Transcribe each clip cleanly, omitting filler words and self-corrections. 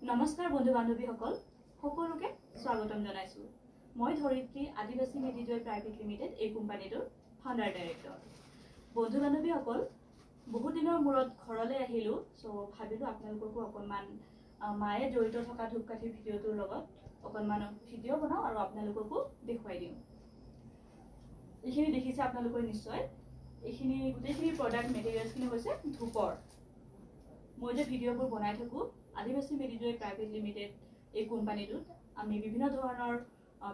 নমস্কাৰ বন্ধু বান্ধৱীসকল সকলোকে স্বাগতম জনাইছো। মই ধৰিত্ৰী আদিবাসী মেডিজয় প্ৰাইভেট লিমিটেড এই কোম্পানীটোৰ ফাউণ্ডাৰ ডাইৰেক্টৰ। বন্ধু বান্ধৱীসকল বহুত দিনৰ মূৰত ঘৰলৈ আহিলো, সো ভাবিলো আপোনালোককো অকণমান মায়ে জড়িত থকা ধূপকাঠি ভিডিঅ'টোৰ লগত অকণমান ভিডিঅ' বনাওঁ আৰু আপোনালোককো দেখুৱাই দিওঁ। এইখিনি দেখিছে আপোনালোকে নিশ্চয়। এইখিনি গোটেইখিনি প্ৰডাক্ট মেটেৰিয়েলছখিনি হৈছে ধূপৰ। মই যে ভিডিঅ'বোৰ বনাই থাকোঁ আদিবাসী মেডিজয় প্ৰাইভেট লিমিটেড এই কোম্পানীটোত আমি বিভিন্ন ধৰণৰ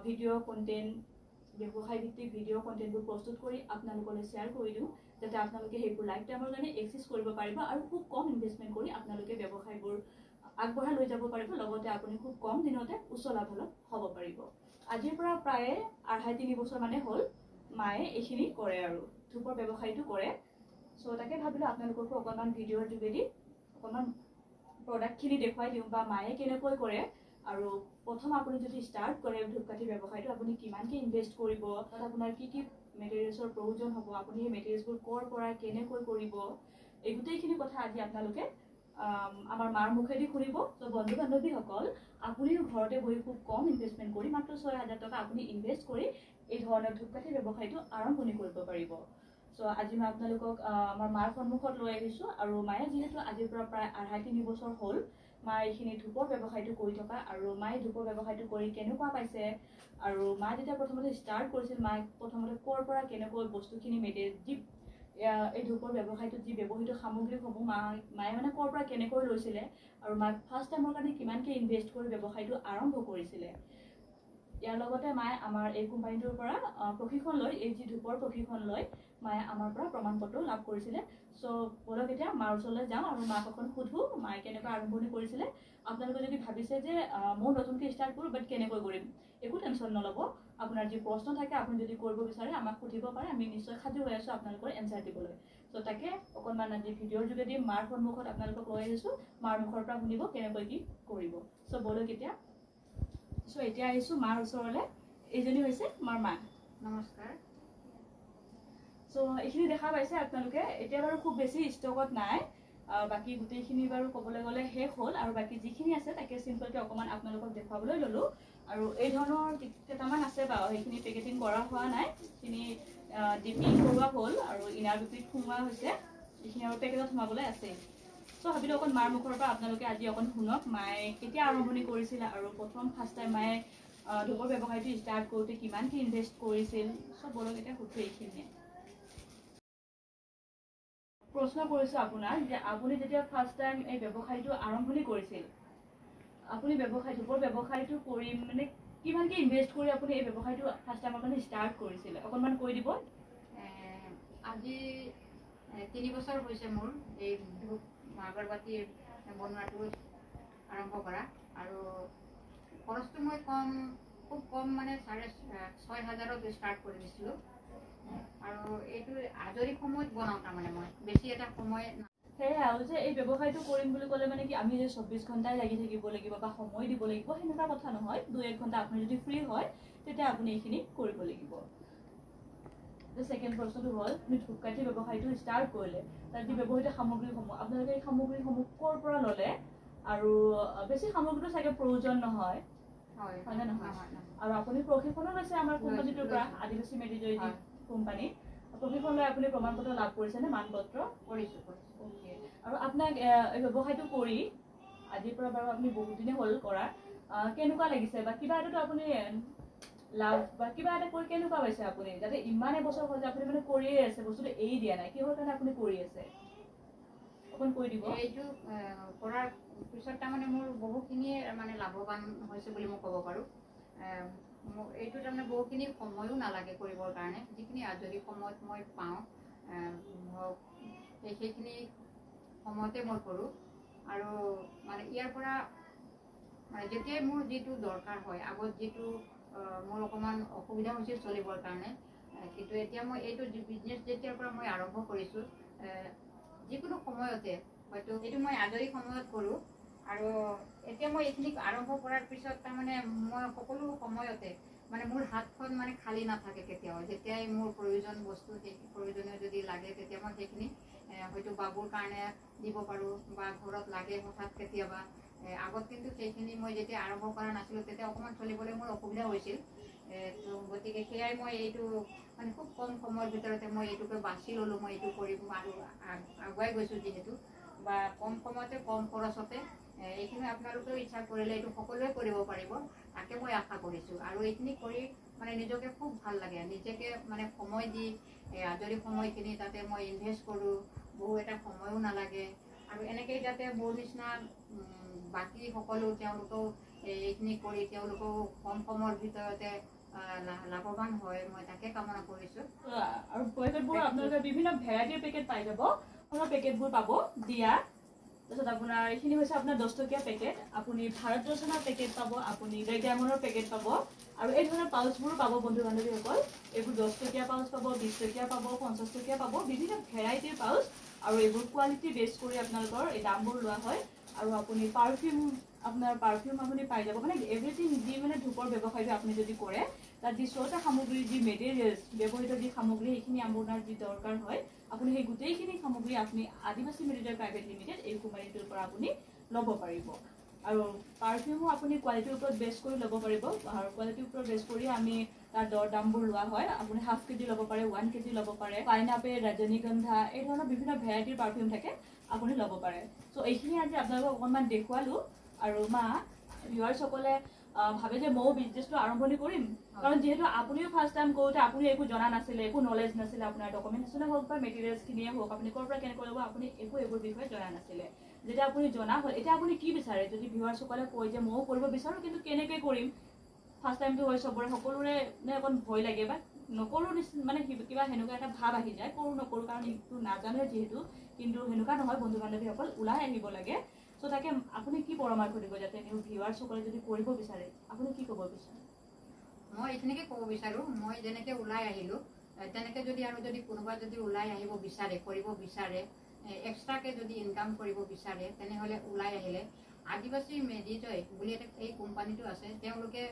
ভিডিঅ' কণ্টেণ্ট ব্যৱসায় ভিত্তিক ভিডিঅ' কণ্টেণ্টবোৰ প্ৰস্তুত কৰি আপোনালোকলৈ শ্বেয়াৰ কৰি দিওঁ, যাতে আপোনালোকে সেইবোৰ লাইফ টাইমৰ কাৰণে এক্সেছ কৰিব পাৰিব আৰু খুব কম ইনভেষ্টমেণ্ট কৰি আপোনালোকে ব্যৱসায়বোৰ আগবঢ়াই লৈ যাব পাৰিব, লগতে আপুনি খুব কম দিনতে উচ্চ লাভালাভ হ'ব পাৰিব। আজিৰ পৰা প্ৰায় 2.5-3 বছৰ মানে হ'ল মায়ে এইখিনি কৰে আৰু ধূপৰ ব্যৱসায়টো কৰে। চ' তাকে ভাবিলোঁ আপোনালোককো অকণমান ভিডিঅ'ৰ যোগেদি অকণমান প্ৰডাক্টখিনি দেখুৱাই দিওঁ বা মায়ে কেনেকৈ কৰে, আৰু প্ৰথম আপুনি যদি ষ্টাৰ্ট কৰে ধূপকাঠি ব্যৱসায়টো আপুনি কিমানকৈ ইনভেষ্ট কৰিব, তাত আপোনাৰ কি কি মেটেৰিয়েলছৰ প্ৰয়োজন হ'ব, আপুনি সেই মেটেৰিয়েলছবোৰ ক'ৰ পৰা কেনেকৈ কৰিব, এই গোটেইখিনি কথা আজি আপোনালোকে আমাৰ মাৰ মুখেদি শুনিব। ত' বন্ধু বান্ধৱীসকল আপুনিও ঘৰতে বহি খুব কম ইনভেষ্টমেণ্ট কৰি মাত্ৰ 6,000 টকা আপুনি ইনভেষ্ট কৰি এই ধৰণৰ ধূপকাঠি ব্যৱসায়টো আৰম্ভণি কৰিব পাৰিব। চ' আজি মই আপোনালোকক আমাৰ মাৰ সন্মুখত লৈ আহিছোঁ, আৰু মায়ে যিহেতু আজিৰ পৰা প্ৰায় 2.5-3 বছৰ হ'ল মায়ে এইখিনি ধূপৰ ব্যৱসায়টো কৰি থকা, আৰু মায়ে ধূপৰ ব্যৱসায়টো কৰি কেনেকুৱা পাইছে, আৰু মা যেতিয়া প্ৰথমতে ষ্টাৰ্ট কৰিছিল মায়ে প্ৰথমতে ক'ৰ পৰা কেনেকৈ বস্তুখিনি এই ধূপৰ ব্যৱসায়টোত যি ব্যৱহৃত সামগ্ৰীসমূহ মায়ে মানে ক'ৰ পৰা কেনেকৈ লৈছিলে, আৰু মায়ে ফাৰ্ষ্ট টাইমৰ কাৰণে কিমানকৈ ইনভেষ্ট কৰি ব্যৱসায়টো আৰম্ভ কৰিছিলে। ইয়াৰ লগতে মায়ে আমাৰ এই কোম্পানীটোৰ পৰা প্ৰশিক্ষণ লৈ এই যি ধূপৰ প্ৰশিক্ষণ লৈ মায়ে আমাৰ পৰা প্ৰমাণ পত্ৰ লাভ কৰিছিলে। চ' বলক এতিয়া মাৰ ওচৰলৈ যাওঁ আৰু মাক অকণ সোধোঁ মায়ে কেনেকৈ আৰম্ভণি কৰিছিলে। আপোনালোকে যদি ভাবিছে যে মই নতুনকৈ ষ্টাৰ্ট কৰোঁ বাট কেনেকৈ কৰিম, একো টেনশ্যন নল'ব। আপোনাৰ যি প্ৰশ্ন থাকে আপুনি যদি কৰিব বিচাৰে আমাক সুধিব পাৰে, আমি নিশ্চয় সাজু হৈ আছোঁ আপোনালোকৰ এনচাৰ দিবলৈ। চ' তাকে অকণমান আজি ভিডিঅ'ৰ যোগেদি মাৰ সন্মুখত আপোনালোকক লৈ আহিছোঁ, মাৰ মুখৰ পৰা শুনিব কেনেকৈ কি কৰিব। চ' বলক এতিয়া। চ' এতিয়া আহিছোঁ মাৰ ওচৰলৈ। এইজনী হৈছে মাৰ মা। নমস্কাৰ। চ' এইখিনি দেখা পাইছে আপোনালোকে। এতিয়া বাৰু খুব বেছি ষ্টকত নাই, বাকী গোটেইখিনি বাৰু ক'বলৈ গ'লে শেষ হ'ল, আৰু বাকী যিখিনি আছে তাকে চিম্পলকৈ অকণমান আপোনালোকক দেখুৱাবলৈ ল'লোঁ। আৰু এই ধৰণৰ কেইটামান আছে বাৰু, সেইখিনি পেকেটিং কৰা হোৱা নাই, সেইখিনি ডিপিং কৰোৱা হ'ল আৰু ইনাৰ বিপিত সোমোৱা হৈছে, এইখিনি আৰু পেকেটত সোমাবলৈ আছেই। চ' ভাবিলোঁ অকণ মাৰ মুখৰ পৰা আপোনালোকে আজি অকণ শুনক মায়ে কেতিয়া আৰম্ভণি কৰিছিলে, আৰু প্ৰথম ফাৰ্ষ্ট টাইম মায়ে ধূপৰ ব্যৱসায়টো ষ্টাৰ্ট কৰোঁতে কিমানকৈ ইনভেষ্ট কৰিছিল। চ' বলক এতিয়া সুধোঁ এইখিনিয়ে। প্ৰশ্ন কৰিছোঁ আপোনাক যে আপুনি যেতিয়া ফাৰ্ষ্ট টাইম এই ব্যৱসায়টো আৰম্ভণি কৰিছিল, আপুনি ধূপৰ ব্যৱসায়টো কৰি মানে কিমানকৈ ইনভেষ্ট কৰি আপুনি এই ব্যৱসায়টো ফাৰ্ষ্ট টাইমৰ কাৰণে ষ্টাৰ্ট কৰিছিলে, অকণমান কৈ দিব। আজি 3 বছৰ হৈছে মোৰ এই ধূপ আগৰবাতি বনোৱাটো আৰম্ভ কৰা, আৰু খৰচটো মই খুব কম মানে 6,500ত ষ্টাৰ্ট কৰি দিছিলোঁ, আৰু এইটো আজৰি সময়ত বনাওঁ। তাৰমানে মই বেছি এটা সময় সেয়াই আৰু যে এই ব্যৱসায়টো কৰিম বুলি ক'লে মানে কি আমি যে 24 ঘণ্টাই লাগি থাকিব লাগিব বা সময় দিব লাগিব সেনেকুৱা কথা নহয়। 2-1 ঘণ্টা আপুনি যদি ফ্ৰী হয় তেতিয়া আপুনি এইখিনি কৰিব লাগিব। ছেকেণ্ড প্ৰশ্নটো হ'ল আপুনি ধূপকাঠি ব্যৱসায়টো ষ্টাৰ্ট কৰিলে, তাত যি ব্যৱহৃত সামগ্ৰীসমূহ আপোনালোকে এই সামগ্ৰীসমূহ ক'ৰ পৰা ল'লে, আৰু বেছি সামগ্ৰীটো চাগে প্ৰয়োজন নহয়, হয়নে নহয়? আৰু আপুনি প্ৰশিক্ষণো লৈছে আমাৰ কোম্পানীটোৰ পৰা, আদিবাসী মেডিজয় কোম্পানী। প্ৰশিক্ষণ লৈ আপুনি প্ৰমাণ পত্ৰ লাভ কৰিছেনে? মানপত্ৰ কৰিছোঁ। অ'কে। আৰু আপোনাক এই ব্যৱসায়টো কৰি আজিৰ পৰা বাৰু আপুনি বহুত দিনে হ'ল কৰা, কেনেকুৱা লাগিছে, বা কিবা এটাতো আপুনি লাভ বা কিবা এটা কৰি কেনেকুৱা পাইছে আপুনি, যাতে ইমান এবছৰ হ'ল যে আপুনি মানে কৰিয়ে আছে, বস্তুটো এৰি দিয়া নাই, কিহৰ কাৰণে আপুনি কৰি আছে অকণ কৈ দিব। এইটো কৰাৰ পিছত তাৰমানে মোৰ বহুখিনিয়ে মানে লাভৱান হৈছে বুলি মই ক'ব পাৰোঁ। এইটো তাৰমানে বহুখিনি সময়ো নালাগে কৰিবৰ কাৰণে, যিখিনি আজৰি সময়ত মই পাওঁ সেইখিনি সময়তে মই কৰোঁ। আৰু মানে ইয়াৰ পৰা মানে যেতিয়াই মোৰ যিটো দৰকাৰ হয়, আগত যিটো মোৰ অকণমান অসুবিধা হৈছিল চলিবৰ কাৰণে, কিন্তু এতিয়া মই এইটো বিজনেছ যেতিয়াৰ পৰা মই আৰম্ভ কৰিছোঁ, যিকোনো সময়তে হয়তো এইটো মই আজৰি সময়ত কৰোঁ, আৰু এতিয়া মই এইখিনি আৰম্ভ কৰাৰ পিছত তাৰমানে মই সকলো সময়তে মানে মোৰ হাতখন মানে খালী নাথাকে কেতিয়াও। যেতিয়াই মোৰ প্ৰয়োজন বস্তু সেই প্ৰয়োজনীয় যদি লাগে তেতিয়া মই সেইখিনি হয়তো বাবুৰ কাৰণে দিব পাৰোঁ, বা ঘৰত লাগে হঠাৎ কেতিয়াবা আগত কিন্তু সেইখিনি মই যেতিয়া আৰম্ভ কৰা নাছিলোঁ তেতিয়া অকণমান চলিবলৈ মোৰ অসুবিধা হৈছিল। তো গতিকে সেয়াই মই এইটো মানে খুব কম সময়ৰ ভিতৰতে মই এইটোকে বাছি ল'লোঁ, মই এইটো কৰিম আৰু আগুৱাই গৈছোঁ যিহেতু, বা কম সময়তে কম খৰচতে এইখিনি আপোনালোকেও ইচ্ছা কৰিলে এইটো সকলোৱে কৰিব পাৰিব, তাকে মই আশা কৰিছোঁ। আৰু এইখিনি কৰি মানে নিজকে খুব ভাল লাগে, নিজকে মানে সময় দি আজৰি সময়খিনি তাতে মই ইনভেষ্ট কৰোঁ, বহু এটা সময়ো নালাগে। আৰু এনেকেই যাতে মোৰ নিচিনা বাকী সকলো তেওঁলোকেও এইখিনি কৰি তেওঁলোকেও কম সময়ৰ ভিতৰতে লাভৱান হয়, মই তাকে কামনা কৰিছোঁ। আৰু পেকেটবোৰ আপোনালোকে বিভিন্ন ভেৰাইটিৰ পেকেট পাই যাব। আপোনাৰ পেকেটবোৰ পাব দিয়া। তাৰপিছত আপোনাৰ এইখিনি হৈছে আপোনাৰ 10 টকীয়া পেকেট, আপুনি ভাৰত দৰ্শনৰ পেকেট পাব, আপুনি ডায়মণ্ডৰ পেকেট পাব, আৰু এই ধৰণৰ পাউচবোৰো পাব বন্ধু বান্ধৱীসকল। এইবোৰ 10 টকীয়া পাউচ পাব, 20 টকীয়া পাব, 50 টকীয়া পাব, বিভিন্ন ভেৰাইটিৰ পাউচ। আৰু এইবোৰ কোৱালিটি বেছ কৰি আপোনালোকৰ এই দামবোৰ লোৱা হয়। আৰু আপুনি আপোনাৰ পাৰফিউম আপুনি পাই যাব, মানে এভৰিথিং যি মানে ধূপৰ ব্যৱসায়টো আপুনি যদি কৰে, তাত যি ছটা সামগ্ৰী, যি মেটেৰিয়েলছ ব্যৱহৃত যি সামগ্ৰী, সেইখিনি আপোনাৰ যি দৰকাৰ হয়, আপুনি সেই গোটেইখিনি সামগ্ৰী আপুনি আদিবাসী মেডিজয় প্ৰাইভেট লিমিটেড এই কোম্পানীটোৰ পৰা আপুনি ল'ব পাৰিব। আৰু পাৰফিউমো আপুনি কোৱালিটিৰ ওপৰত বেছ কৰি ল'ব পাৰিব, আৰু কোৱালিটিৰ ওপৰত বেছ কৰি আমি তাৰ দামবোৰ লোৱা হয়। আপুনি ½ কেজি ল'ব পাৰে, 1 কেজি ল'ব পাৰে, পাইনাপেল, ৰজনীগন্ধা, এই ধৰণৰ বিভিন্ন ভেৰাইটিৰ পাৰফিউম থাকে, আপুনি ল'ব পাৰে। চ' এইখিনি আজি আপোনালোকক অকণমান দেখুৱালোঁ। আৰু ভিউৱাৰ্ছসকলে ভাবে যে ময়ো বিজনেছটো আৰম্ভণি কৰিম, কাৰণ যিহেতু আপুনিও ফাৰ্ষ্ট টাইম কৰোঁতে আপুনি একো জনা নাছিলে, একো নলেজ নাছিলে, আপোনাৰ ডকুমেণ্টেশ্যনে হওক বা মেটেৰিয়েলছখিনিয়ে হওক, আপুনি ক'ৰ পৰা কেনেকৈ ল'ব, আপুনি এইবোৰ বিষয়ে জনা নাছিলে। যেতিয়া আপুনি জনা হ'ল, এতিয়া আপুনি কি বিচাৰে? যদি ভিউৱাৰ্ছসকলে কয় যে ময়ো কৰিব বিচাৰোঁ, কিন্তু কেনেকৈ কৰিম, ফাৰ্ষ্ট টাইমটো হয় চবৰে, সকলোৰে মানে অকণ ভয় লাগে বা নকৰোঁ মানে কিবা সেনেকুৱা এটা ভাৱ আহি যায়, কৰোঁ নকৰোঁ, কাৰণ এইটো নাজানে যিহেতু। কিন্তু সেনেকুৱা নহয় বন্ধু বান্ধৱীসকল, ওলাই আহিব লাগে। চ' তাকে আপুনি কি পৰামৰ্শ দিব, যাতে ভিউৱাৰ্ছসকলে যদি কৰিব বিচাৰে, আপুনি কি ক'ব বিচাৰে? মই এইখিনিকে ক'ব বিচাৰোঁ, মই যেনেকৈ ওলাই আহিলোঁ, তেনেকৈ যদি কোনোবা যদি ওলাই আহিব বিচাৰে, কৰিব বিচাৰে, এক্সট্ৰাকৈ যদি ইনকাম কৰিব বিচাৰে, তেনেহ'লে ওলাই আহিলে আদিবাসী মেডিজয় বুলি এই কোম্পানীটো আছে, তেওঁলোকে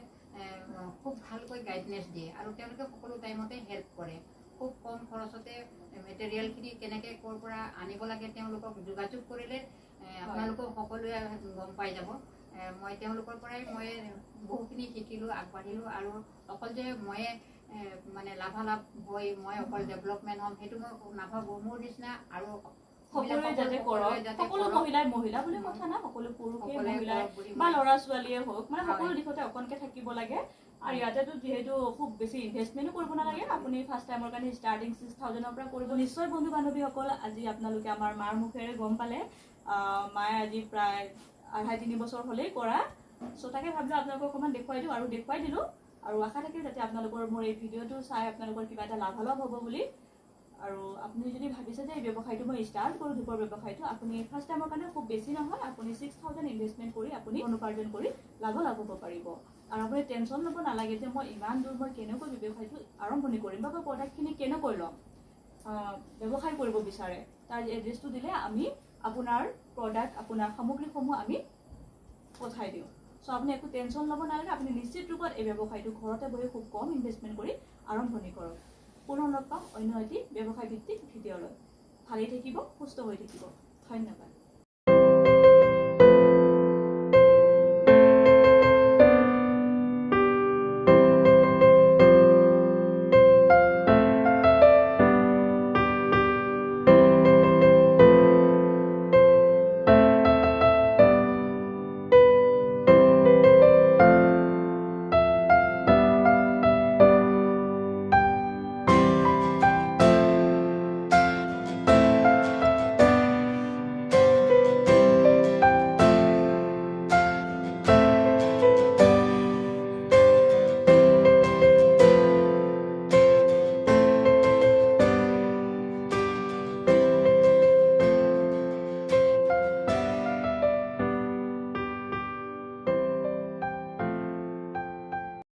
খুব ভালকৈ গাইডনেছ দিয়ে, আৰু তেওঁলোকে সকলো টাইমতে হেল্প কৰে। খুব কম খৰচতে মেটেৰিয়েলখিনি কেনেকৈ ক'ৰ পৰা আনিব লাগে, তেওঁলোকক যোগাযোগ কৰিলে আপোনালোকক সকলোৱে গম পাই যাব। মই তেওঁলোকৰ পৰাই মই বহুখিনি শিকিলোঁ, আগবাঢ়িলোঁ। আৰু অকল যে ময়ে মানে লাভালাভ হৈ মই অকল ডেভেলপমেণ্ট হ'ম, সেইটো মই নাভাবোঁ। মোৰ নিচিনা আৰু সকলোৱে যাতে কৰক, সকলো মহিলা বুলি কথা না, সকলো পুৰুষে মহিলাই বা ল'ৰা ছোৱালীয়ে হওক, মানে সকলো দিশতে অকণকে থাকিব লাগে। আৰু ইয়াতেতো যিহেতু খুব বেছি ইনভেষ্টমেণ্টো কৰিব নালাগে, আপুনি ফাৰ্ষ্ট টাইমৰ কাৰণে ষ্টাৰ্টিং 6,000ৰ পৰা কৰিব। নিশ্চয় বন্ধু বান্ধৱীসকল, আজি আপোনালোকে আমাৰ মাৰ মুখেৰে গম পালে, মায়ে আজি প্ৰায় 2.5-3 বছৰ হ'লেই কৰা। চ' তাকে ভাবিলোঁ আপোনালোকক অকণমান দেখুৱাই দিওঁ, আৰু দেখুৱাই দিলোঁ। আৰু আশা থাকিল যাতে আপোনালোকৰ মোৰ এই ভিডিঅ'টো চাই আপোনালোকৰ কিবা এটা লাভালাভ হ'ব বুলি। আৰু আপুনি যদি ভাবিছে যে এই ব্যৱসায়টো মই ষ্টাৰ্ট কৰোঁ, ধূপৰ ব্যৱসায়টো, আপুনি ফাৰ্ষ্ট টাইমৰ কাৰণে খুব বেছি নহয়, আপুনি 6,000 ইনভেষ্টমেণ্ট কৰি আপুনি উপাৰ্জন কৰি লাভালাভ হ'ব পাৰিব। আৰু আপুনি টেনশ্যন ল'ব নালাগে যে মই ইমান দূৰ মই কেনেকৈ ব্যৱসায়টো আৰম্ভণি কৰিম বা মই প্ৰডাক্টখিনি কেনেকৈ ল'ম। ব্যৱসায় কৰিব বিচাৰে, তাৰ এড্ৰেছটো দিলে আমি আপোনাৰ প্ৰডাক্ট, আপোনাৰ সামগ্ৰীসমূহ আমি পঠাই দিওঁ। চ' আপুনি একো টেনশ্যন ল'ব নালাগে, আপুনি নিশ্চিত ৰূপত এই ব্যৱসায়টো ঘৰতে বহি খুব কম ইনভেষ্টমেণ্ট কৰি আৰম্ভণি কৰক। পুনৰ লগ পাম অন্য এটি ব্যৱসায় ভিত্তিক ভিডিঅ'লৈ। ভালেই থাকিব, সুস্থ হৈ থাকিব। ধন্যবাদ।